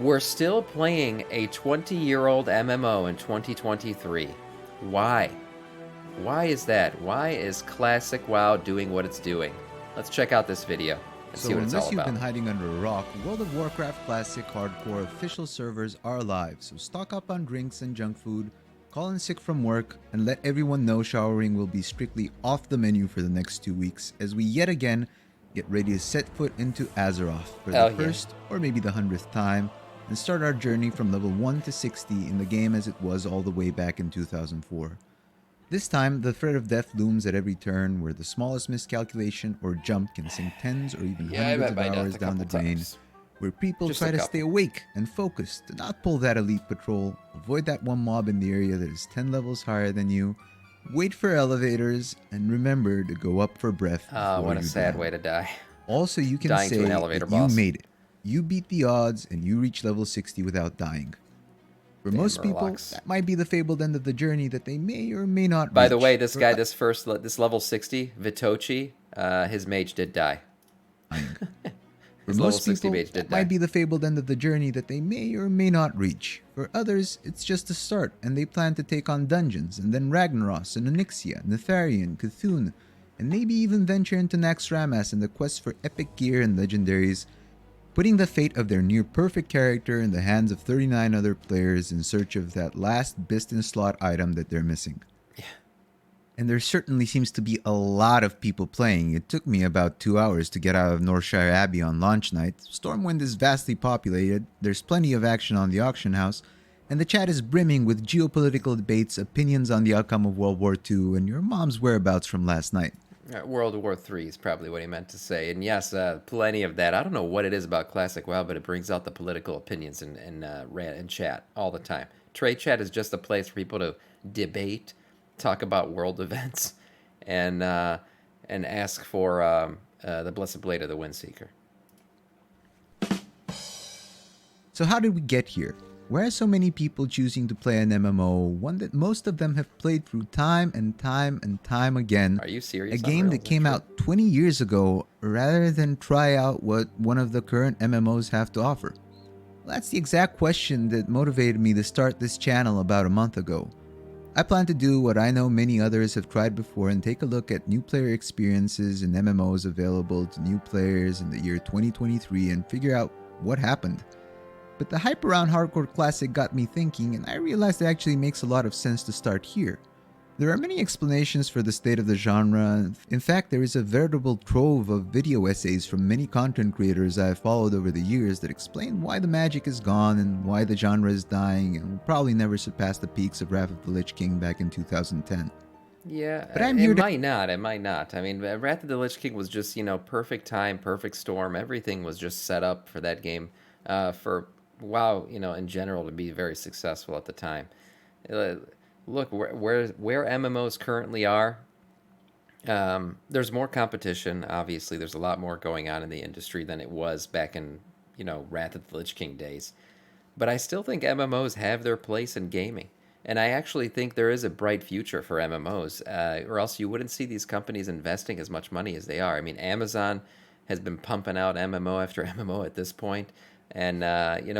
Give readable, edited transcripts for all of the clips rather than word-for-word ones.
We're still playing a 20-year-old MMO in 2023. Why? Why is that? Why is Classic WoW doing what it's doing? Let's check out this video and see So what it's all unless you've about. been hiding under a rock, World of Warcraft Classic Hardcore official servers are live, so stock up on drinks and junk food, call in sick from work, and let everyone know showering will be strictly off the menu for the next 2 weeks as we yet again get ready to set foot into Azeroth for the first or maybe the 100th time and start our journey from level 1 to 60 in the game as it was all the way back in 2004. This time, the threat of death looms at every turn, where the smallest miscalculation or jump can sink tens or even hundreds of hours down the drain, where people try to stay awake and focused to not pull that elite patrol, avoid that one mob in the area that is 10 levels higher than you, wait for elevators, and remember to go up for breath before what a you sad die. way to die. Also, you can Dying say to an elevator that you boss. made it. You beat the odds and you reach level 60 without dying. For most people, that might be the fabled end of the journey that they may or may not reach. By the way, this guy, this level 60, Vitochi, his mage did die. For most people, that might be the fabled end of the journey that they may or may not reach. For others, it's just the start, and they plan to take on dungeons, and then Ragnaros, and Onyxia, Netharian, Cthulhu, and maybe even venture into Naxxramas in the quest for epic gear and legendaries, putting the fate of their near-perfect character in the hands of 39 other players in search of that last business slot item that they're missing. Yeah. And there certainly seems to be a lot of people playing. It took me about 2 hours to get out of Northshire Abbey on launch night. Stormwind is vastly populated, there's plenty of action on the auction house, and the chat is brimming with geopolitical debates, opinions on the outcome of World War II, and your mom's whereabouts from last night. World War III is probably what he meant to say. And yes, plenty of that. I don't know what it is about Classic WoW, but it brings out the political opinions in chat all the time. Trade chat is just a place for people to debate, talk about world events, and ask for the Blessed Blade of the Windseeker. So how did we get here? Why are so many people choosing to play an MMO, one that most of them have played through time and time and time again? Are you serious? A game that came out 20 years ago, rather than try out what one of the current MMOs have to offer? Well, that's the exact question that motivated me to start this channel about a month ago. I plan to do what I know many others have tried before and take a look at new player experiences and MMOs available to new players in the year 2023 and figure out what happened. But the hype around Hardcore Classic got me thinking, and I realized it actually makes a lot of sense to start here. There are many explanations for the state of the genre. In fact, there is a veritable trove of video essays from many content creators I have followed over the years that explain why the magic is gone and why the genre is dying and will probably never surpass the peaks of Wrath of the Lich King back in 2010. Yeah, but it might not. It might not. I mean, Wrath of the Lich King was just, perfect time, perfect storm. Everything was just set up for that game for WoW, in general, to be very successful at the time. Look, where MMOs currently are, there's more competition. Obviously, there's a lot more going on in the industry than it was back in, Wrath of the Lich King days. But I still think MMOs have their place in gaming. And I actually think there is a bright future for MMOs, or else you wouldn't see these companies investing as much money as they are. I mean, Amazon has been pumping out MMO after MMO at this point, and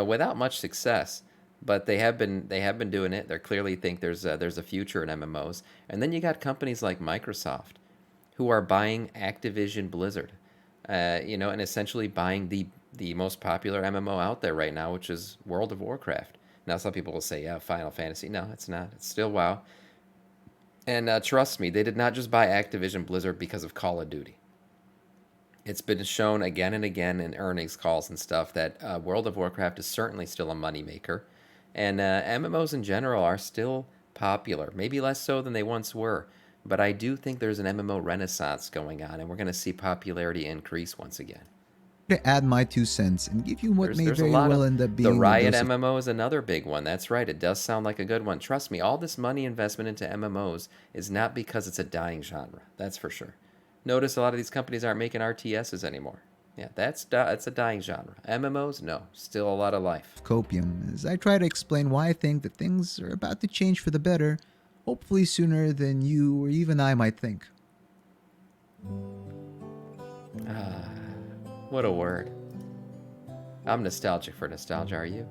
without much success. But they have been doing it. They clearly think there's a future in MMOs. And then you got companies like Microsoft, who are buying Activision Blizzard, and essentially buying the most popular MMO out there right now, which is World of Warcraft. Now, some people will say, yeah, Final Fantasy. No, it's not. It's still WoW. And trust me, they did not just buy Activision Blizzard because of Call of Duty. It's been shown again and again in earnings calls and stuff that World of Warcraft is certainly still a moneymaker. And MMOs in general are still popular, maybe less so than they once were. But I do think there's an MMO renaissance going on, and we're going to see popularity increase once again. To add my 2 cents and give you what may very well end up being the Riot MMO is another big one. That's right. It does sound like a good one. Trust me, all this money investment into MMOs is not because it's a dying genre. That's for sure. Notice a lot of these companies aren't making RTSs anymore. Yeah, that's a dying genre. MMOs, no, still a lot of life. Copium, as I try to explain why I think that things are about to change for the better, hopefully sooner than you or even I might think. What a word. I'm nostalgic for nostalgia, are you?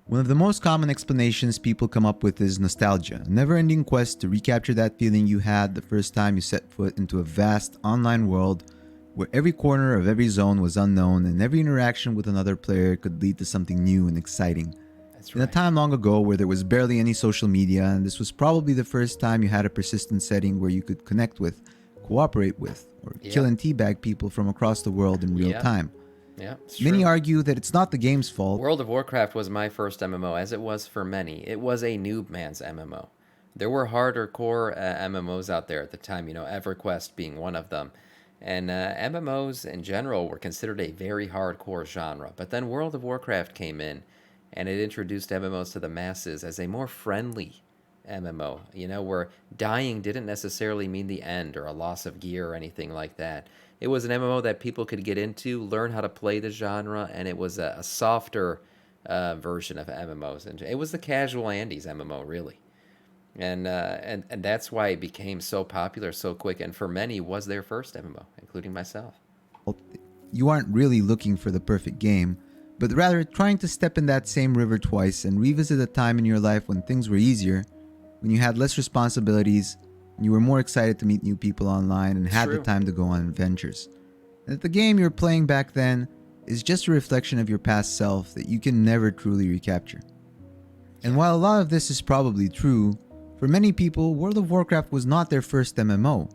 One of the most common explanations people come up with is nostalgia, a never-ending quest to recapture that feeling you had the first time you set foot into a vast online world where every corner of every zone was unknown and every interaction with another player could lead to something new and exciting. That's In a right. time long ago where there was barely any social media, and this was probably the first time you had a persistent setting where you could connect with, cooperate with, or kill Yep. and teabag people from across the world in real Yep. time. Yeah, it's Many true. argue that it's not the game's fault. World of Warcraft was my first MMO, as it was for many. It was a noob man's MMO. There were harder core MMOs out there at the time, EverQuest being one of them. And MMOs in general were considered a very hardcore genre. But then World of Warcraft came in, and it introduced MMOs to the masses as a more friendly MMO, where dying didn't necessarily mean the end or a loss of gear or anything like that. It was an MMO that people could get into, learn how to play the genre, and it was a softer version of MMOs. And it was the casual Andy's MMO, really. And that's why it became so popular so quick, and for many was their first MMO, including myself. You aren't really looking for the perfect game, but rather trying to step in that same river twice and revisit a time in your life when things were easier, when you had less responsibilities, and you were more excited to meet new people online and had the time to go on adventures. And that the game you're playing back then is just a reflection of your past self that you can never truly recapture. And while a lot of this is probably true, for many people, World of Warcraft was not their first MMO.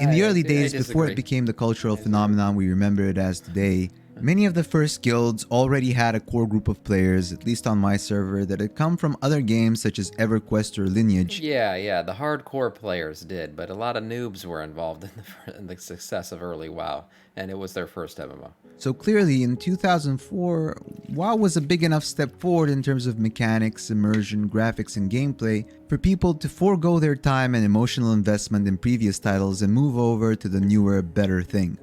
In the early days, before it became the cultural phenomenon we remember it as today, many of the first guilds already had a core group of players, at least on my server, that had come from other games such as EverQuest or Lineage. Yeah, the hardcore players did, but a lot of noobs were involved in the success of early WoW, and it was their first MMO. So clearly, in 2004, WoW was a big enough step forward in terms of mechanics, immersion, graphics, and gameplay for people to forego their time and emotional investment in previous titles and move over to the newer, better thing.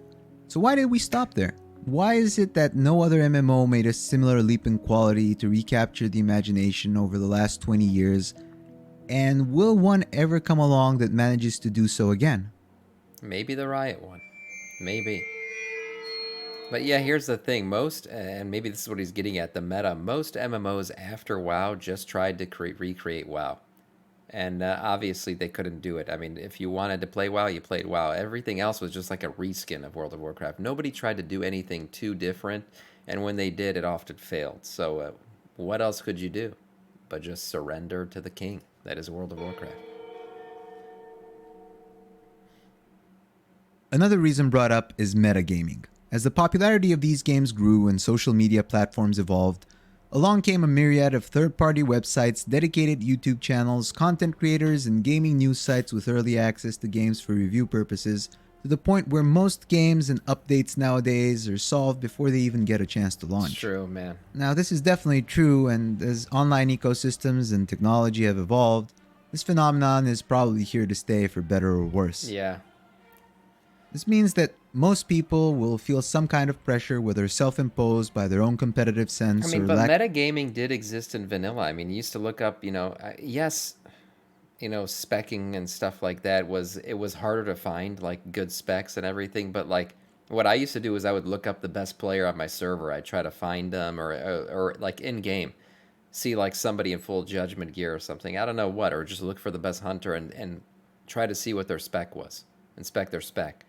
So why did we stop there? Why is it that no other MMO made a similar leap in quality to recapture the imagination over the last 20 years? And will one ever come along that manages to do so again? Maybe the Riot one. Maybe. But yeah, here's the thing. And maybe this is what he's getting at, the meta, most MMOs after WoW just tried to recreate WoW. And obviously they couldn't do it. I mean, if you wanted to play WoW, you played WoW. Everything else was just like a reskin of World of Warcraft. Nobody tried to do anything too different, and when they did, it often failed. So what else could you do but just surrender to the king that is World of Warcraft? Another reason brought up is metagaming. As the popularity of these games grew and social media platforms evolved, along came a myriad of third-party websites, dedicated YouTube channels, content creators, and gaming news sites with early access to games for review purposes, to the point where most games and updates nowadays are solved before they even get a chance to launch. It's true, man. Now, this is definitely true, and as online ecosystems and technology have evolved, this phenomenon is probably here to stay for better or worse. Yeah. This means that most people will feel some kind of pressure, whether self-imposed by their own competitive sense but metagaming did exist in vanilla. I mean, you used to look up, yes, specking and stuff like that it was harder to find like good specs and everything. But like what I used to do is I would look up the best player on my server. I'd try to find them or like in game, see like somebody in full judgment gear or something. I don't know what, or just look for the best hunter and try to see what their spec was, inspect their spec.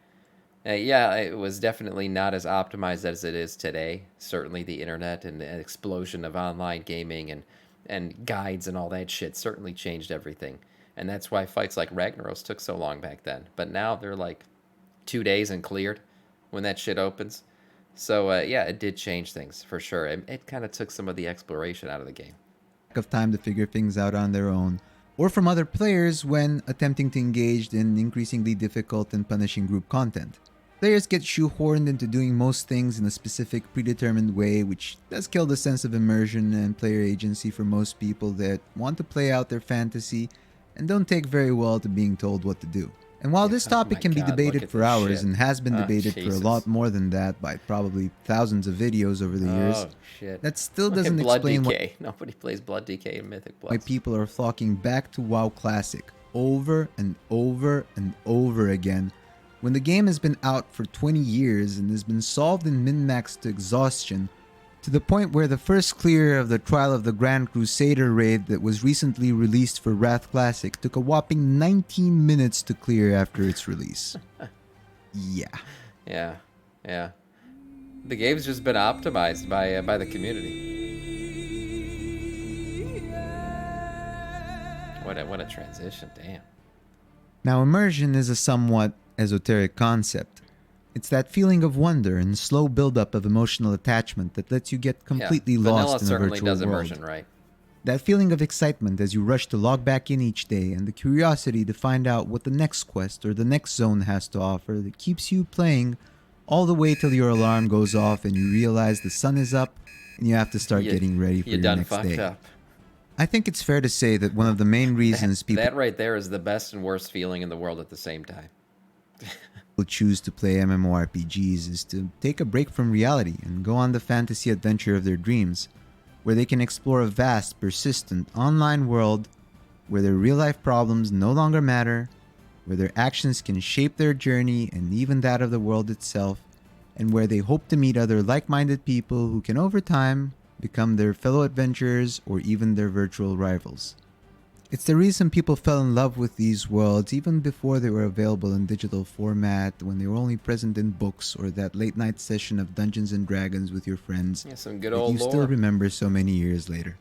Yeah, it was definitely not as optimized as it is today. Certainly the internet and the explosion of online gaming and guides and all that shit certainly changed everything. And that's why fights like Ragnaros took so long back then. But now they're like 2 days and cleared when that shit opens. So yeah, it did change things for sure. It kind of took some of the exploration out of the game. Of time to figure things out on their own, or from other players when attempting to engage in increasingly difficult and punishing group content. Players get shoehorned into doing most things in a specific predetermined way, which does kill the sense of immersion and player agency for most people that want to play out their fantasy and don't take very well to being told what to do. And while this topic can be debated for hours and has been debated for a lot more than that by probably thousands of videos over the years, that still doesn't explain why nobody plays Blood DK and Mythic Plus. Why people are flocking back to WoW Classic over and over and over again, When the game has been out for 20 years and has been solved and min-maxed to exhaustion, to the point where the first clear of the Trial of the Grand Crusader raid that was recently released for Wrath Classic took a whopping 19 minutes to clear after its release. Yeah. Yeah. The game's just been optimized by the community. What a transition, damn. Now, immersion is a somewhat esoteric concept. It's that feeling of wonder and slow buildup of emotional attachment that lets you get completely lost in a virtual world. Vanilla certainly does immersion right. That feeling of excitement as you rush to log back in each day, and the curiosity to find out what the next quest or the next zone has to offer that keeps you playing all the way till your alarm goes off and you realize the sun is up and you have to start getting ready for your next day. Up. I think it's fair to say that one of the main reasons that right there is the best and worst feeling in the world at the same time. People choose to play MMORPGs is to take a break from reality and go on the fantasy adventure of their dreams, where they can explore a vast, persistent online world where their real-life problems no longer matter, where their actions can shape their journey and even that of the world itself, and where they hope to meet other like-minded people who can over time become their fellow adventurers or even their virtual rivals. It's the reason people fell in love with these worlds even before they were available in digital format, when they were only present in books or that late-night session of Dungeons & Dragons with your friends some good old that you lore. Still remember so many years later.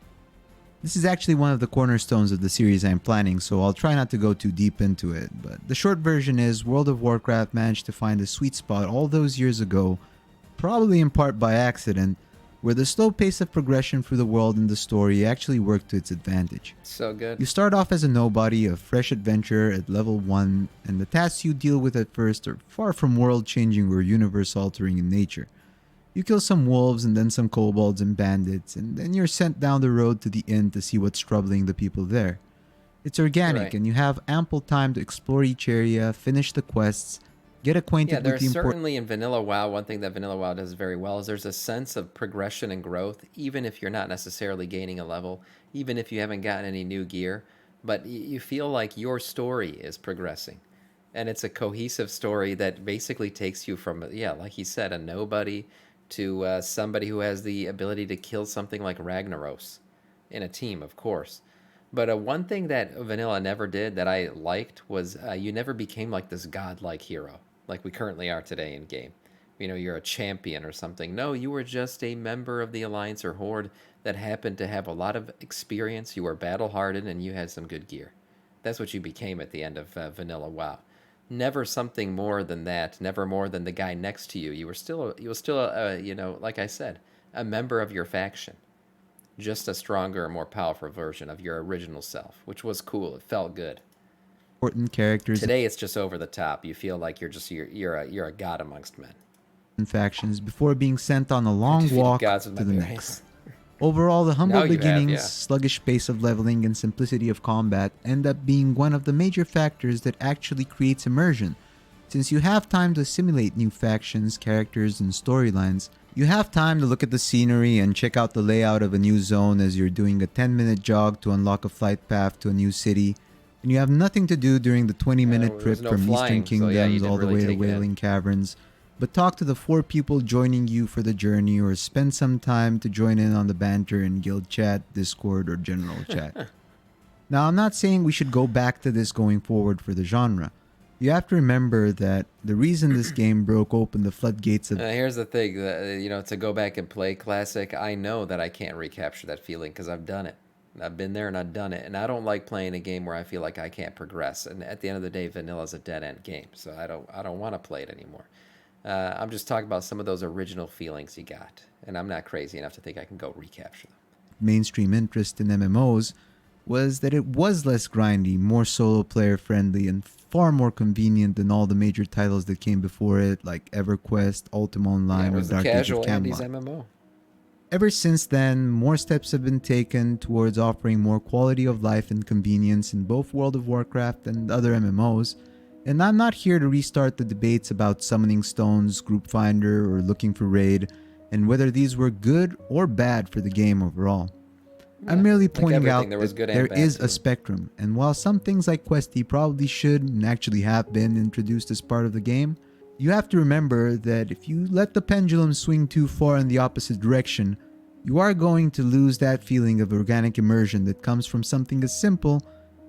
This is actually one of the cornerstones of the series I'm planning, so I'll try not to go too deep into it, but the short version is World of Warcraft managed to find a sweet spot all those years ago, probably in part by accident, where the slow pace of progression through the world and the story actually worked to its advantage. So good. You start off as a nobody, a fresh adventurer at level 1, and the tasks you deal with at first are far from world-changing or universe-altering in nature. You kill some wolves and then some kobolds and bandits, and then you're sent down the road to the inn to see what's troubling the people there. It's organic, right, and you have ample time to explore each area, finish the quests, get acquainted with the important... Yeah, there's certainly in Vanilla WoW, one thing that Vanilla WoW does very well is there's a sense of progression and growth, even if you're not necessarily gaining a level, even if you haven't gotten any new gear, but you feel like your story is progressing. And it's a cohesive story that basically takes you from, like he said, a nobody to somebody who has the ability to kill something like Ragnaros in a team, of course. But one thing that Vanilla never did that I liked was you never became like this godlike hero, like we currently are today in game. You know, you're a champion or something. No, you were just a member of the Alliance or Horde that happened to have a lot of experience. You were battle-hardened and you had some good gear. That's what you became at the end of Vanilla WoW. Never something more than that. Never more than the guy next to you. You were still, like I said, a member of your faction. Just a stronger and more powerful version of your original self, which was cool. It felt good. Important characters. Today it's just over the top. You feel like you're a god amongst men. Factions before being sent on a long walk to the next. Overall, the humble beginnings, sluggish pace of leveling, and simplicity of combat end up being one of the major factors that actually creates immersion. Since you have time to assimilate new factions, characters, and storylines, you have time to look at the scenery and check out the layout of a new zone as you're doing a 10-minute jog to unlock a flight path to a new city, and you have nothing to do during the 20-minute trip from Eastern Kingdoms all the way to Wailing Caverns, but talk to the 4 people joining you for the journey or spend some time to join in on the banter in guild chat, Discord, or general chat. Now, I'm not saying we should go back to this going forward for the genre. You have to remember that the reason this game broke open the floodgates of... here's the thing, to go back and play Classic, I know that I can't recapture that feeling because I've done it. I've been there and I've done it, and I don't like playing a game where I feel like I can't progress. And at the end of the day, Vanilla's a dead-end game, so I don't want to play it anymore. I'm just talking about some of those original feelings you got, and I'm not crazy enough to think I can go recapture them. Mainstream interest in MMOs was that it was less grindy, more solo player friendly, and far more convenient than all the major titles that came before it, like EverQuest, Ultima Online, or Dark Age of Camelot. MMO. Ever since then, more steps have been taken towards offering more quality of life and convenience in both World of Warcraft and other MMOs, and I'm not here to restart the debates about summoning stones, group finder, or looking for raid, and whether these were good or bad for the game overall. I'm merely like pointing everything, out there was that good and there bad is to a it. spectrum, and while some things like Questy probably should and actually have been introduced as part of the game, you have to remember that if you let the pendulum swing too far in the opposite direction, you are going to lose that feeling of organic immersion that comes from something as simple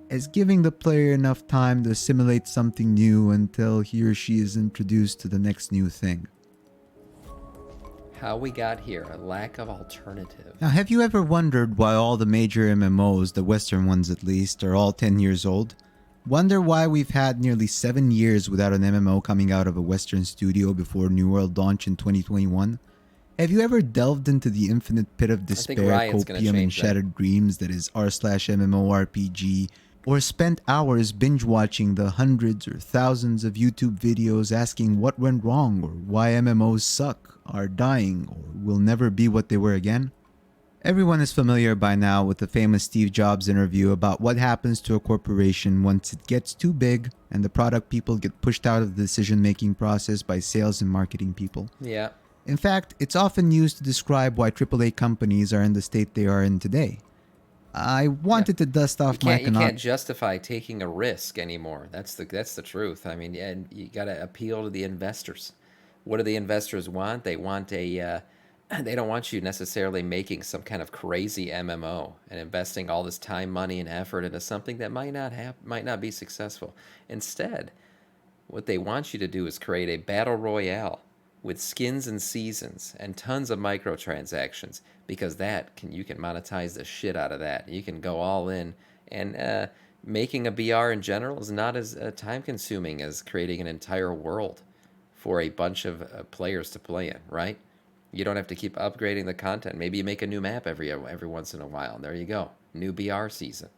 as giving the player enough time to assimilate something new until he or she is introduced to the next new thing. How we got here, a lack of alternative. Now, have you ever wondered why all the major MMOs, the Western ones at least, are all 10 years old? Wonder why we've had nearly 7 years without an MMO coming out of a Western studio before New World launched in 2021? Have you ever delved into the infinite pit of I think despair, Riot's going to copium, and change that. shattered dreams that is r/MMORPG? Or spent hours binge watching the hundreds or thousands of YouTube videos asking what went wrong or why MMOs suck, are dying, or will never be what they were again? Everyone is familiar by now with the famous Steve Jobs interview about what happens to a corporation once it gets too big and the product people get pushed out of the decision-making process by sales and marketing people. Yeah. In fact, it's often used to describe why AAA companies are in the state they are in today. I wanted to dust off my You can't justify taking a risk anymore. That's the truth. I mean, and you got to appeal to the investors. What do the investors want? They want a they don't want you necessarily making some kind of crazy MMO and investing all this time, money, and effort into something that might not be successful. Instead, what they want you to do is create a battle royale with skins and seasons and tons of microtransactions, because you can monetize the shit out of that. You can go all in, and making a BR in general is not as time consuming as creating an entire world for a bunch of players to play in, right? You don't have to keep upgrading the content. Maybe you make a new map every once in a while, and there you go, new BR season.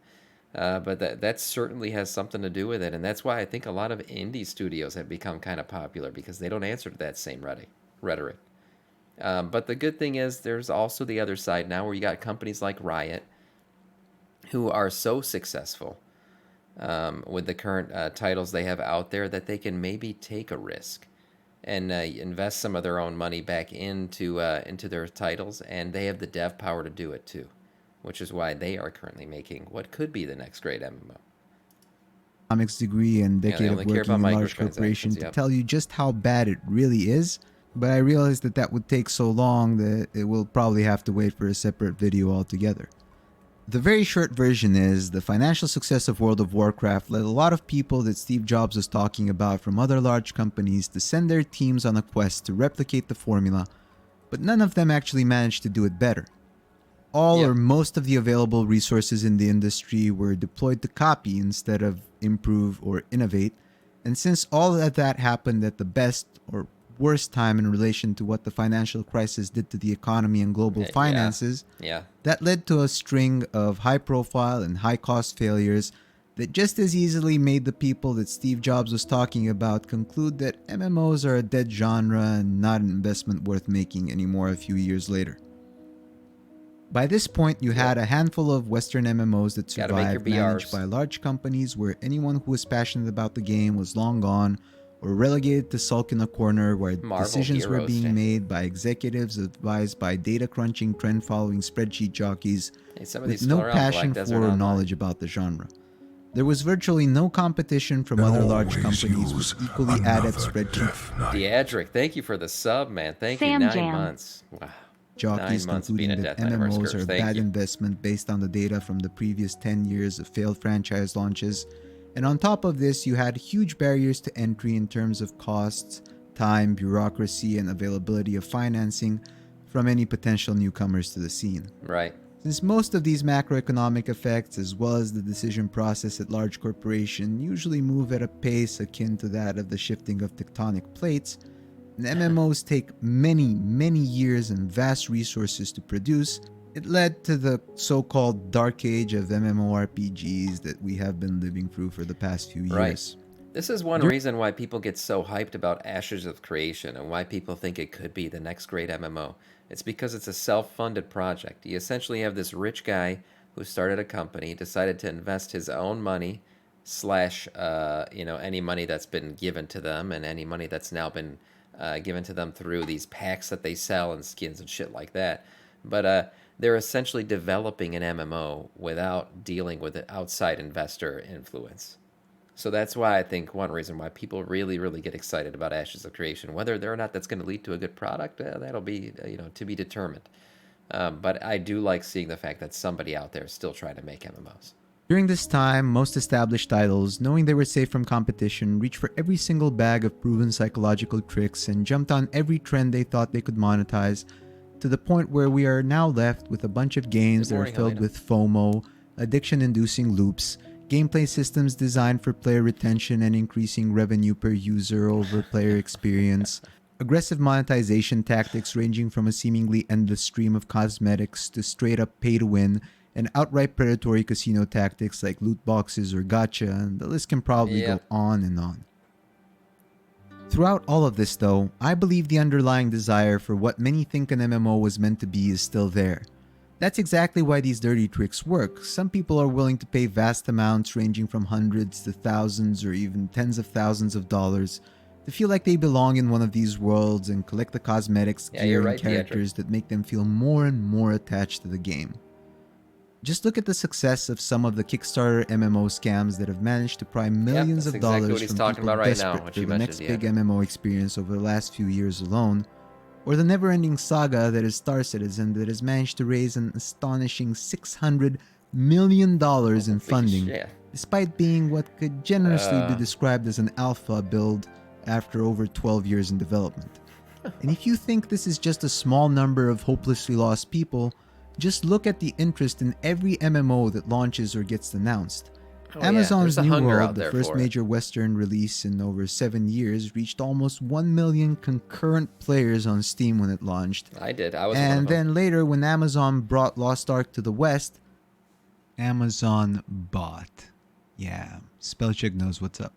But that certainly has something to do with it, and that's why I think a lot of indie studios have become kind of popular, because they don't answer to that same rhetoric. But the good thing is there's also the other side now, where you got companies like Riot who are so successful with the current titles they have out there that they can maybe take a risk and invest some of their own money back into their titles, and they have the dev power to do it too, which is why they are currently making what could be the next great MMO. Economics degree and decade of working in large corporation to tell you just how bad it really is, but I realized that would take so long that it will probably have to wait for a separate video altogether. The very short version is the financial success of World of Warcraft led a lot of people that Steve Jobs was talking about from other large companies to send their teams on a quest to replicate the formula, but none of them actually managed to do it better. All or most of the available resources in the industry were deployed to copy instead of improve or innovate, and since all of that happened at the best or worst time in relation to what the financial crisis did to the economy and global finances, that led to a string of high-profile and high-cost failures that just as easily made the people that Steve Jobs was talking about conclude that MMOs are a dead genre and not an investment worth making anymore a few years later. By this point, you had a handful of Western MMOs that survived, managed by large companies where anyone who was passionate about the game was long gone, or relegated to sulk in a corner where decisions were being made by executives advised by data-crunching, trend-following spreadsheet jockeys with no passion for or knowledge about the genre. There was virtually no competition from other large companies with equally adept spreadsheet. Deadric, thank you for the sub, man. Thank you. 9 months. Wow. Jockeys concluding that MMOs are a bad investment based on the data from the previous 10 years of failed franchise launches. And on top of this, you had huge barriers to entry in terms of costs, time, bureaucracy, and availability of financing from any potential newcomers to the scene. Right. Since most of these macroeconomic effects, as well as the decision process at large corporations, usually move at a pace akin to that of the shifting of tectonic plates, and MMOs take many, many years and vast resources to produce, it led to the so-called dark age of MMORPGs that we have been living through for the past few years. This is one reason why people get so hyped about Ashes of Creation and why people think it could be the next great MMO. It's because it's a self-funded project. You essentially have this rich guy who started a company, decided to invest his own money slash any money that's been given to them and any money that's now been given to them through these packs that they sell and skins and shit like that. But they're essentially developing an MMO without dealing with the outside investor influence. So that's why I think one reason why people really, really get excited about Ashes of Creation, whether or not that's going to lead to a good product, that'll be to be determined. But I do like seeing the fact that somebody out there is still trying to make MMOs. During this time, most established titles, knowing they were safe from competition, reached for every single bag of proven psychological tricks and jumped on every trend they thought they could monetize, to the point where we are now left with a bunch of games that are filled with FOMO, addiction-inducing loops, gameplay systems designed for player retention and increasing revenue per user over player experience, aggressive monetization tactics ranging from a seemingly endless stream of cosmetics to straight-up pay-to-win, and outright predatory casino tactics like loot boxes or gacha, and the list can probably go on and on. Throughout all of this though, I believe the underlying desire for what many think an MMO was meant to be is still there. That's exactly why these dirty tricks work. Some people are willing to pay vast amounts ranging from hundreds to thousands or even tens of thousands of dollars to feel like they belong in one of these worlds and collect the cosmetics, gear, and characters that make them feel more and more attached to the game. Just look at the success of some of the Kickstarter MMO scams that have managed to pry millions of dollars from people desperate for the next big MMO experience over the last few years alone, or the never-ending saga that is Star Citizen that has managed to raise an astonishing $600 million in funding, despite being what could generously be described as an alpha build after over 12 years in development. And if you think this is just a small number of hopelessly lost people, just look at the interest in every MMO that launches or gets announced. Amazon's New World, the first major Western release in over 7 years, reached almost 1 million concurrent players on Steam when it launched. I did. I was one of them. And then later, when Amazon brought Lost Ark to the West, Amazon bought. Yeah, Spellcheck knows what's up.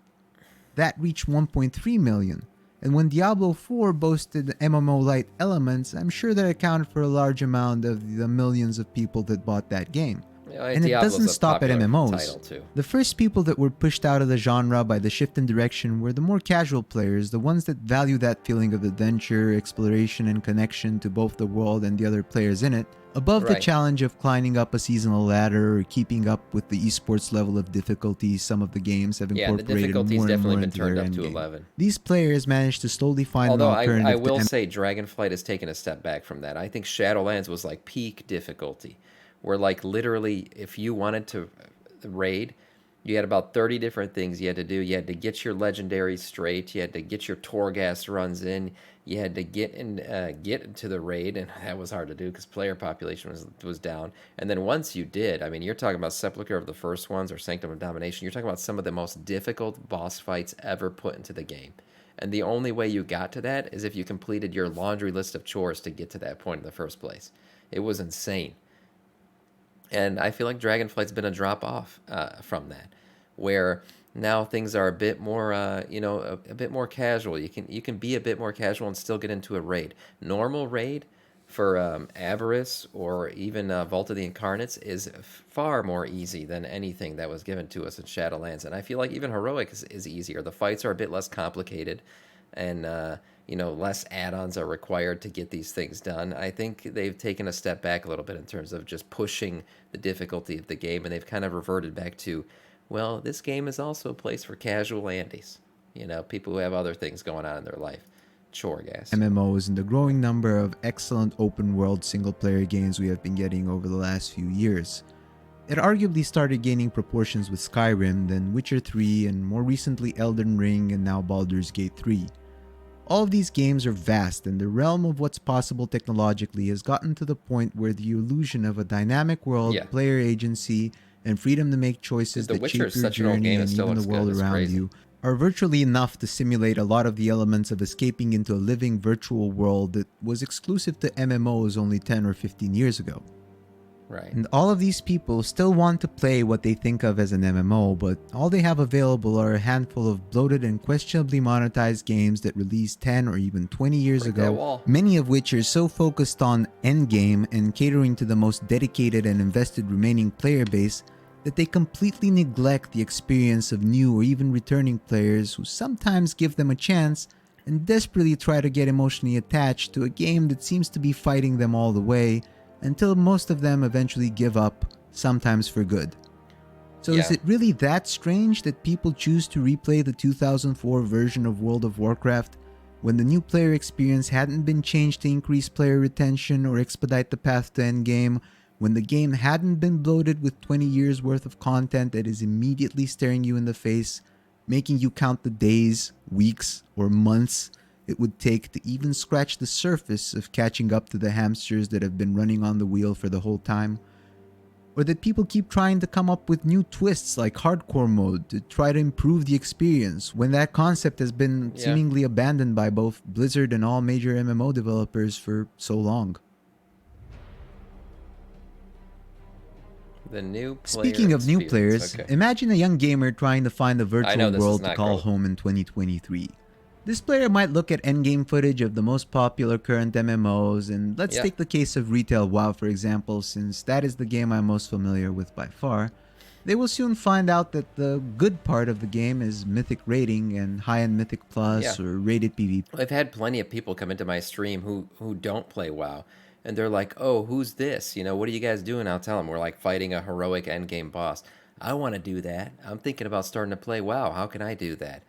That reached 1.3 million. And when Diablo 4 boasted MMO-like elements, I'm sure that accounted for a large amount of the millions of people that bought that game. And it doesn't stop at MMOs. The first people that were pushed out of the genre by the shift in direction were the more casual players, the ones that value that feeling of adventure, exploration, and connection to both the world and the other players in it, above the challenge of climbing up a seasonal ladder or keeping up with the esports level of difficulty some of the games have incorporated more and more into their endgame. These players managed to slowly find an alternative. I will say Dragonflight has taken a step back from that. I think Shadowlands was like peak difficulty, where like literally if you wanted to raid, you had about 30 different things you had to do. You had to get your legendaries straight. You had to get your Torghast runs in. You had to get into the raid, and that was hard to do because player population was down. And then once you did, I mean, you're talking about Sepulchre of the First Ones or Sanctum of Domination. You're talking about some of the most difficult boss fights ever put into the game. And the only way you got to that is if you completed your laundry list of chores to get to that point in the first place. It was insane. And I feel like Dragonflight's been a drop off from that, where now things are a bit more, a bit more casual. You can be a bit more casual and still get into a raid. Normal raid for Avarice or even Vault of the Incarnates is far more easy than anything that was given to us in Shadowlands. And I feel like even Heroic is easier. The fights are a bit less complicated, and less add-ons are required to get these things done. I think they've taken a step back a little bit in terms of just pushing the difficulty of the game, and they've kind of reverted back to, well, this game is also a place for casual Andes. People who have other things going on in their life. Torghast. MMOs and the growing number of excellent open-world single-player games we have been getting over the last few years. It arguably started gaining proportions with Skyrim, then Witcher 3, and more recently Elden Ring, and now Baldur's Gate 3. All of these games are vast, and the realm of what's possible technologically has gotten to the point where the illusion of a dynamic world, player agency, and freedom to make choices that shape your journey and even the world around you are virtually enough to simulate a lot of the elements of escaping into a living virtual world that was exclusive to MMOs only 10 or 15 years ago. Right. And all of these people still want to play what they think of as an MMO, but all they have available are a handful of bloated and questionably monetized games that released 10 or even 20 years ago, many of which are so focused on endgame and catering to the most dedicated and invested remaining player base that they completely neglect the experience of new or even returning players who sometimes give them a chance and desperately try to get emotionally attached to a game that seems to be fighting them all the way, until most of them eventually give up, sometimes for good. So is it really that strange that people choose to replay the 2004 version of World of Warcraft when the new player experience hadn't been changed to increase player retention or expedite the path to endgame, when the game hadn't been bloated with 20 years worth of content that is immediately staring you in the face, making you count the days, weeks, or months it would take to even scratch the surface of catching up to the hamsters that have been running on the wheel for the whole time? Or that people keep trying to come up with new twists like hardcore mode to try to improve the experience when that concept has been seemingly abandoned by both Blizzard and all major MMO developers for so long? The new player Speaking of new players, imagine a young gamer trying to find a virtual world to call home in 2023. This player might look at endgame footage of the most popular current MMOs, and let's take the case of Retail WoW for example, since that is the game I'm most familiar with by far. They will soon find out that the good part of the game is Mythic rating and high-end Mythic Plus or rated PvP. I've had plenty of people come into my stream who don't play WoW, and they're like, oh, who's this? You know, what are you guys doing? I'll tell them, we're like fighting a heroic endgame boss. I want to do that. I'm thinking about starting to play WoW. How can I do that?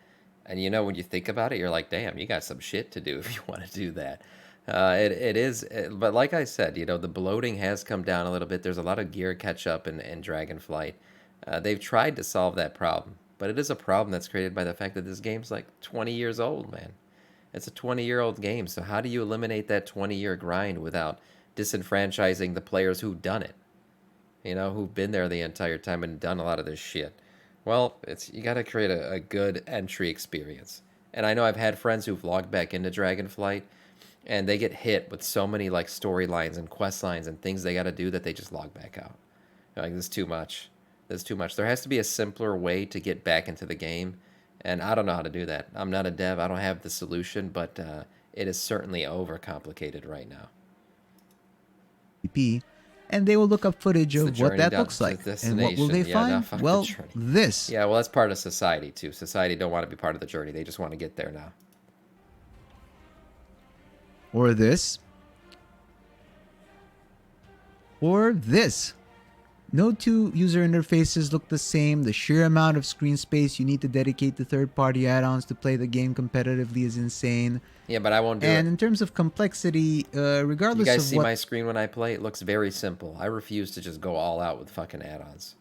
And you know, when you think about it, you're like, damn, you got some shit to do if you want to do that. But like I said, you know, the bloating has come down a little bit. There's a lot of gear catch up in Dragonflight. They've tried to solve that problem, but it is a problem that's created by the fact that this game's like 20 years old, man. It's a 20-year-old game, so how do you eliminate that 20-year grind without disenfranchising the players who've done it? You know, who've been there the entire time and done a lot of this shit. Well, you got to create a good entry experience. And I know I've had friends who've logged back into Dragonflight, and they get hit with so many like storylines and quest lines and things they got to do that they just log back out. They're like, this is too much. This is too much. There has to be a simpler way to get back into the game, and I don't know how to do that. I'm not a dev. I don't have the solution, but it is certainly overcomplicated right now. And they will look up footage of what that looks like. And what will they find? Well, this. Yeah, well, that's part of society, too. Society don't want to be part of the journey. They just want to get there now. Or this. Or this. No two user interfaces look the same. The sheer amount of screen space you need to dedicate to third-party add-ons to play the game competitively is insane. Yeah, but I won't do it. And in terms of complexity, regardless of what... You guys see my screen when I play? It looks very simple. I refuse to just go all out with fucking add-ons.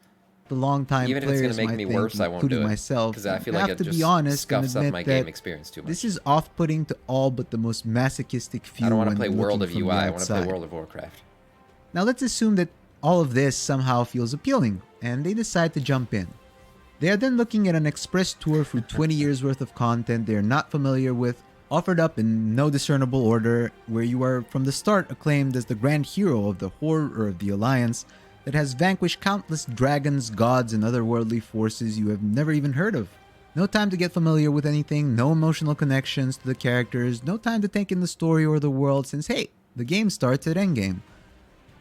The long-time players Even if it's going to make me worse, I won't do it. Myself, because I feel like it just scuffs up my game experience too much. This is off-putting to all but the most masochistic few. I don't want to play World of UI. I want to play World of Warcraft. Now let's assume that all of this somehow feels appealing, and they decide to jump in. They are then looking at an express tour through 20 years worth of content they are not familiar with, offered up in no discernible order, where you are from the start acclaimed as the grand hero of the Horde or of the Alliance that has vanquished countless dragons, gods, and otherworldly forces you have never even heard of. No time to get familiar with anything, no emotional connections to the characters, no time to take in the story or the world since, hey, the game starts at endgame.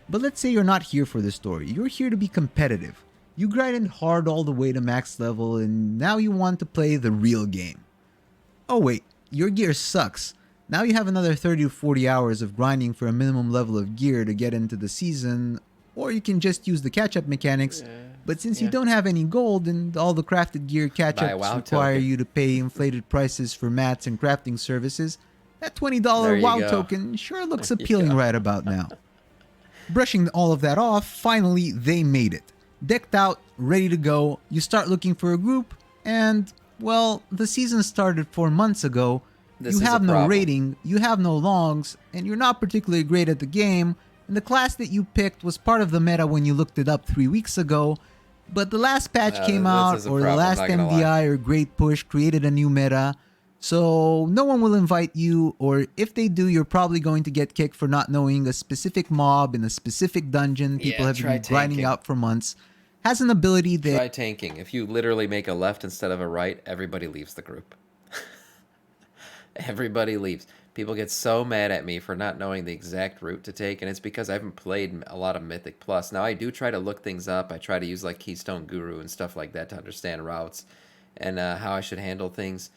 But let's say you're not here for the story. You're here to be competitive. You grinded hard all the way to max level and now you want to play the real game. Oh wait, your gear sucks. Now you have another 30 to 40 hours of grinding for a minimum level of gear to get into the season, or you can just use the catch-up mechanics. But since you don't have any gold and all the crafted gear catch-ups require you to pay inflated prices for mats and crafting services, that $20 WoW token sure looks appealing right about now. Brushing all of that off, finally they made it. Decked out, ready to go, you start looking for a group, and, well, the season started 4 months ago. You have no rating, you have no longs, and you're not particularly great at the game, and the class that you picked was part of the meta when you looked it up 3 weeks ago, but the last patch came out, or the last MDI or Great Push created a new meta, so no one will invite you, or if they do, you're probably going to get kicked for not knowing a specific mob in a specific dungeon people have been grinding out for months. Has an ability that... Try tanking. If you literally make a left instead of a right, everybody leaves the group. Everybody leaves. People get so mad at me for not knowing the exact route to take, and it's because I haven't played a lot of Mythic Plus. Now, I do try to look things up. I try to use like Keystone Guru and stuff like that to understand routes and how I should handle things.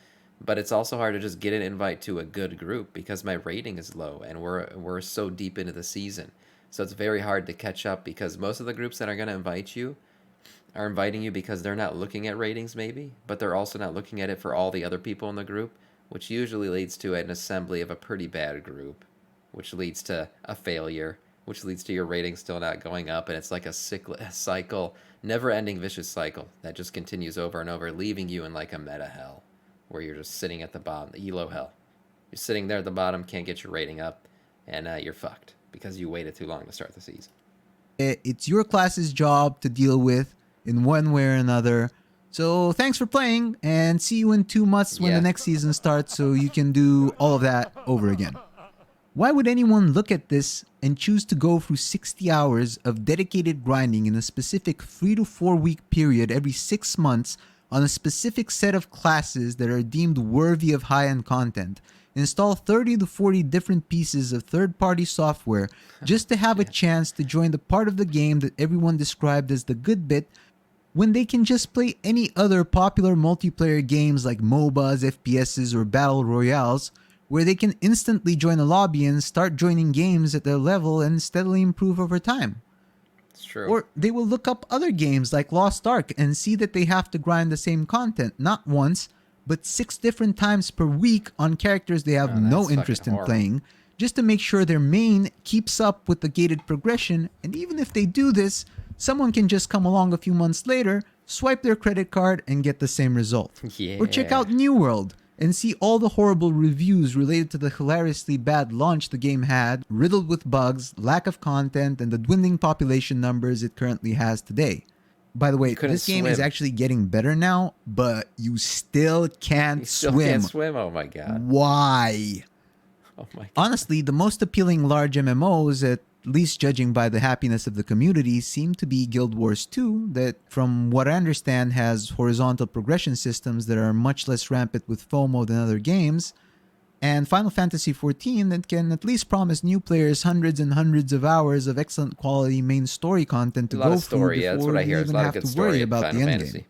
But it's also hard to just get an invite to a good group because my rating is low and we're so deep into the season. So it's very hard to catch up because most of the groups that are going to invite you are inviting you because they're not looking at ratings maybe, but they're also not looking at it for all the other people in the group, which usually leads to an assembly of a pretty bad group, which leads to a failure, which leads to your ratings still not going up, and it's like a cycle, never-ending vicious cycle that just continues over and over, leaving you in like a meta hell, where you're just sitting at the bottom, the elo hell. You're sitting there at the bottom, can't get your rating up, and you're fucked because you waited too long to start the season. It's your class's job to deal with in one way or another. So thanks for playing, and see you in 2 months when the next season starts so you can do all of that over again. Why would anyone look at this and choose to go through 60 hours of dedicated grinding in a specific 3 to 4 week period every 6 months on a specific set of classes that are deemed worthy of high-end content, install 30 to 40 different pieces of third-party software just to have a chance to join the part of the game that everyone described as the good bit, when they can just play any other popular multiplayer games like MOBAs, FPSs, or Battle Royales, where they can instantly join a lobby and start joining games at their level and steadily improve over time? It's true. Or they will look up other games like Lost Ark and see that they have to grind the same content, not once, but 6 different times per week on characters they have no interest in playing, just to make sure their main keeps up with the gated progression. And even if they do this, someone can just come along a few months later, swipe their credit card, and get the same result. Or check out New World and see all the horrible reviews related to the hilariously bad launch the game had, riddled with bugs, lack of content, and the dwindling population numbers it currently has today. By the way, this game is actually getting better now, but you still can't swim. You still can't swim? Oh my god. Why? Oh my god. Honestly, the most appealing large MMOs, at least judging by the happiness of the community, seem to be Guild Wars 2, that from what I understand has horizontal progression systems that are much less rampant with FOMO than other games, and Final Fantasy XIV that can at least promise new players hundreds and hundreds of hours of excellent quality main story content to go through before you even have to worry about the endgame.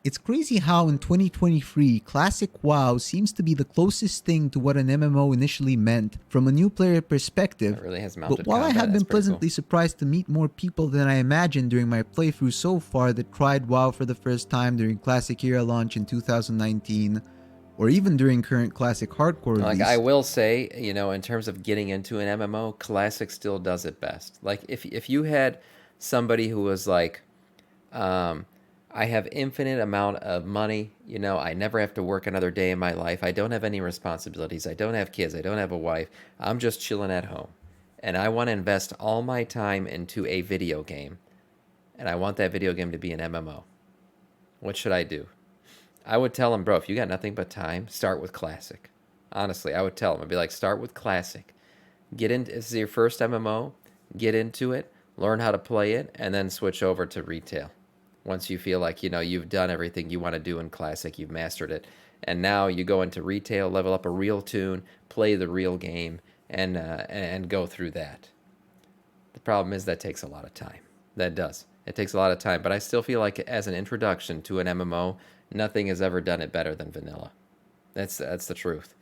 It's crazy how in 2023, classic WoW seems to be the closest thing to what an MMO initially meant from a new player perspective. It really has but while I have been pleasantly surprised to meet more people than I imagined during my playthrough so far that tried WoW for the first time during Classic Era launch in 2019, or even during current Classic Hardcore release. Like, I will say, you know, in terms of getting into an MMO, Classic still does it best. Like, if you had somebody who was like, I have infinite amount of money, you know, I never have to work another day in my life, I don't have any responsibilities, I don't have kids, I don't have a wife, I'm just chilling at home, and I want to invest all my time into a video game, and I want that video game to be an MMO. What should I do? I would tell him, bro, if you got nothing but time, start with Classic. Honestly, I would tell him, I'd be like, start with Classic. Get into, this is your first MMO, get into it, learn how to play it, and then switch over to retail. Once you feel like, you know, you've done everything you want to do in Classic, you've mastered it, and now you go into retail, level up a real tune, play the real game, and go through that. The problem is that takes a lot of time. That does. It takes a lot of time, but I still feel like as an introduction to an MMO, nothing has ever done it better than vanilla. That's the truth.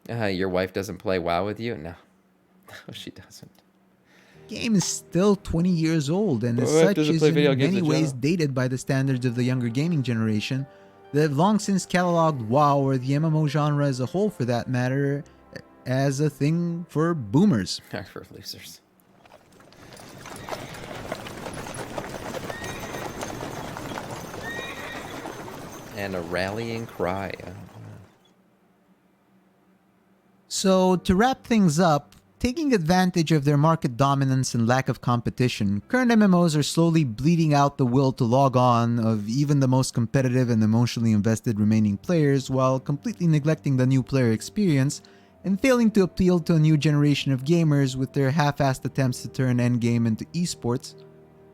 Your wife doesn't play WoW with you? No, she doesn't. Game is still 20 years old and as such is in many ways dated by the standards of the younger gaming generation that have long since cataloged WoW, or the MMO genre as a whole for that matter, as a thing for boomers. For losers. And a rallying cry. So to wrap things up, taking advantage of their market dominance and lack of competition, current MMOs are slowly bleeding out the will to log on of even the most competitive and emotionally invested remaining players, while completely neglecting the new player experience and failing to appeal to a new generation of gamers with their half-assed attempts to turn endgame into esports.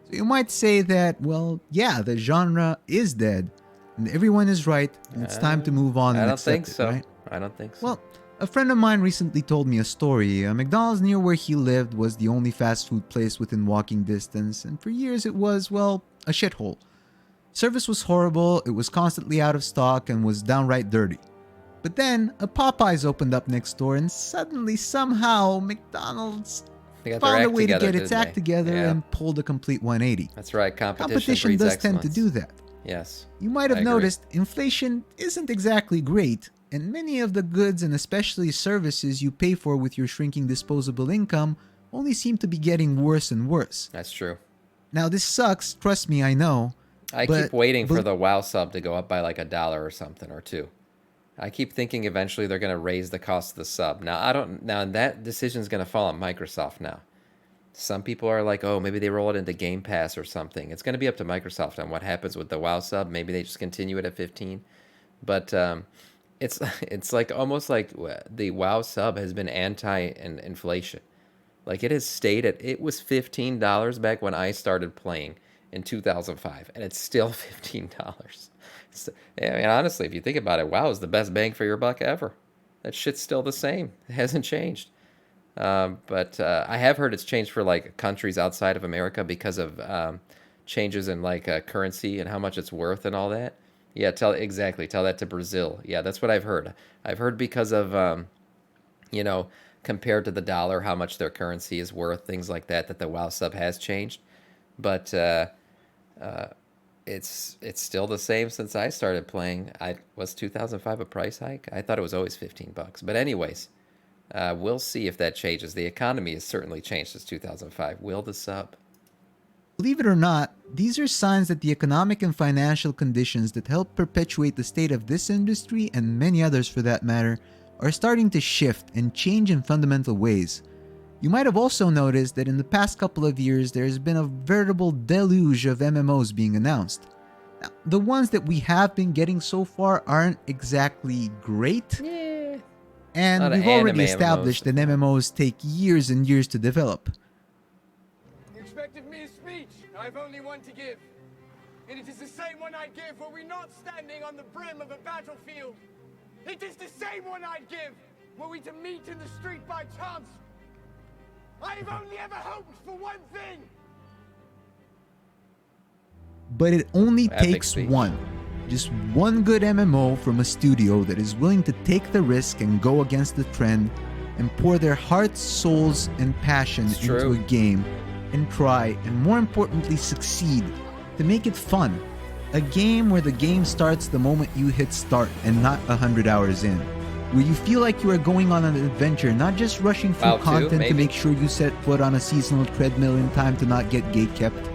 So you might say that, well, yeah, the genre is dead, and everyone is right, and it's time to move on and accept it, right? I don't think so. Well, a friend of mine recently told me a story. A McDonald's near where he lived was the only fast food place within walking distance, and for years it was, well, a shithole. Service was horrible, it was constantly out of stock, and was downright dirty. But then, a Popeyes opened up next door, and suddenly, somehow, McDonald's They got their found a act way to together, get its didn't act they? together Yeah. and pulled a complete 180. That's right. Competition breeds does tend to excellence. do that. Yes. You might have I agree. noticed inflation isn't exactly great, and many of the goods and especially services you pay for with your shrinking disposable income only seem to be getting worse and worse. That's true. Now, this sucks, trust me, I know. I but keep waiting for the WoW sub to go up by like $1 or something or $2. I keep thinking eventually they're going to raise the cost of the sub. Now that decision's going to fall on Microsoft now. Some people are like, oh, maybe they roll it into Game Pass or something. It's going to be up to Microsoft on what happens with the WoW sub. Maybe they just continue it at 15. But it's like almost like the WoW sub has been anti-inflation. Like it has stayed at, it was $15 back when I started playing in 2005, and it's still $15. I mean, honestly, if you think about it, WoW is the best bang for your buck ever. That shit's still the same. It hasn't changed. But I have heard it's changed for like countries outside of America because of changes in like currency and how much it's worth and all that. Yeah, tell that to Brazil. Yeah, that's what I've heard. I've heard because of compared to the dollar, how much their currency is worth, things like that. That the WoW sub has changed, but it's still the same since I started playing. Was 2005 a price hike? I thought it was always $15. But anyways. We'll see if that changes. The economy has certainly changed since 2005. Will the sub? Believe it or not, these are signs that the economic and financial conditions that help perpetuate the state of this industry, and many others for that matter, are starting to shift and change in fundamental ways. You might have also noticed that in the past couple of years there has been a veritable deluge of MMOs being announced. Now, the ones that we have been getting so far aren't exactly great. Yeah. And we've already established that MMOs take years and years to develop. You expect of me a speech? I've only one to give. And it is the same one I'd give were we not standing on the brim of a battlefield. It is the same one I'd give were we to meet in the street by chance. I've only ever hoped for one thing. But it only Epic takes speech. one. Just one good MMO from a studio that is willing to take the risk and go against the trend and pour their hearts, souls, and passion into a game and try, and more importantly, succeed to make it fun. A game where the game starts the moment you hit start and not 100 hours in. Where you feel like you are going on an adventure, not just rushing through content to make sure you set foot on a seasonal treadmill in time to not get gatekept.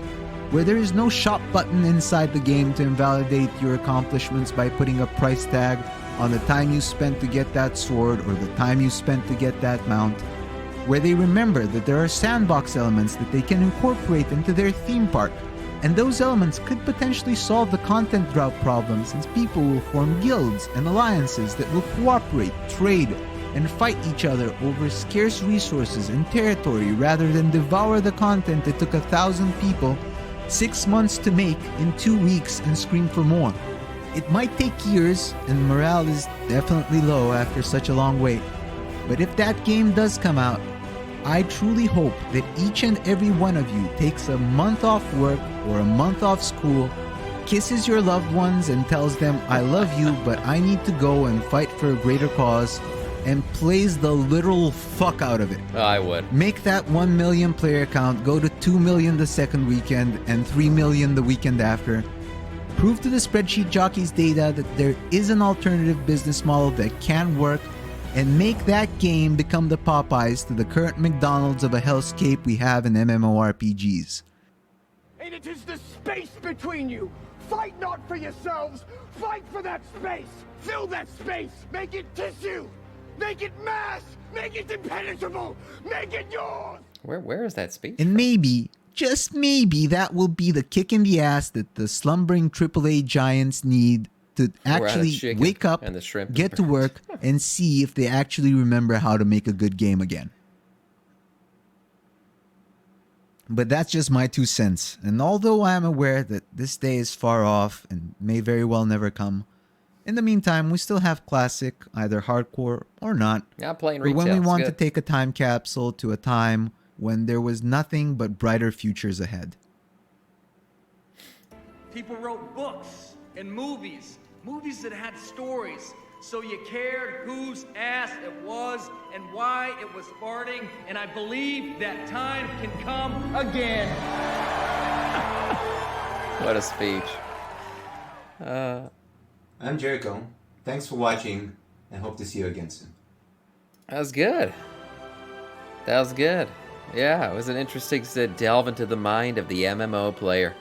Where there is no shop button inside the game to invalidate your accomplishments by putting a price tag on the time you spent to get that sword or the time you spent to get that mount. Where they remember that there are sandbox elements that they can incorporate into their theme park, and those elements could potentially solve the content drought problem, since people will form guilds and alliances that will cooperate, trade, and fight each other over scarce resources and territory rather than devour the content that took 1,000 people 6 months to make in 2 weeks and scream for more. It might take years, and morale is definitely low after such a long wait. But if that game does come out, I truly hope that each and every one of you takes a month off work or a month off school, kisses your loved ones and tells them, I love you, but I need to go and fight for a greater cause, and plays the literal fuck out of it. Oh, I would. Make that 1 million player count go to 2 million the second weekend and 3 million the weekend after. Prove to the spreadsheet jockeys data that there is an alternative business model that can work, and make that game become the Popeyes to the current McDonald's of a hellscape we have in MMORPGs. And it is the space between you. Fight not for yourselves. Fight for that space. Fill that space. Make it tissue. Make it mass! Make it impenetrable! Make it yours! Where is that speech? And maybe, just maybe, that will be the kick in the ass that the slumbering AAA giants need to actually wake up, get to work, and see if they actually remember how to make a good game again. But that's just my 2 cents. And although I am aware that this day is far off and may very well never come, in the meantime, we still have classic, either hardcore or not. Yeah, playing for retail. when we want to take a time capsule to a time when there was nothing but brighter futures ahead. People wrote books and movies that had stories, So you cared whose ass it was and why it was farting, and I believe that time can come again. What a speech. I'm Jericho. Thanks for watching, and hope to see you again soon. That was good. That was good. Yeah, it was an interesting to delve into the mind of the MMO player.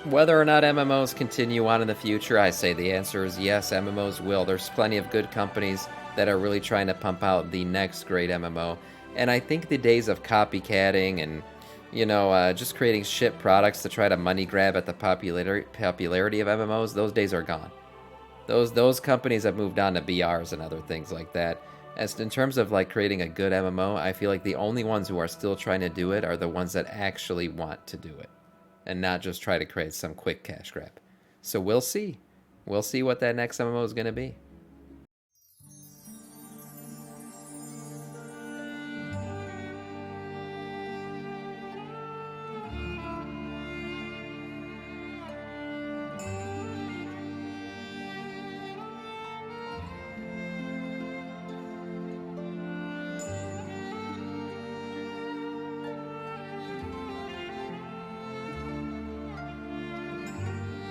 Whether or not MMOs continue on in the future, I say the answer is yes, MMOs will. There's plenty of good companies that are really trying to pump out the next great MMO. And I think the days of copycatting and, just creating shit products to try to money grab at the popularity of MMOs, those days are gone. Those companies have moved on to BRs and other things like that. As in terms of like creating a good MMO, I feel like the only ones who are still trying to do it are the ones that actually want to do it, and not just try to create some quick cash grab. So we'll see. We'll see what that next MMO is going to be.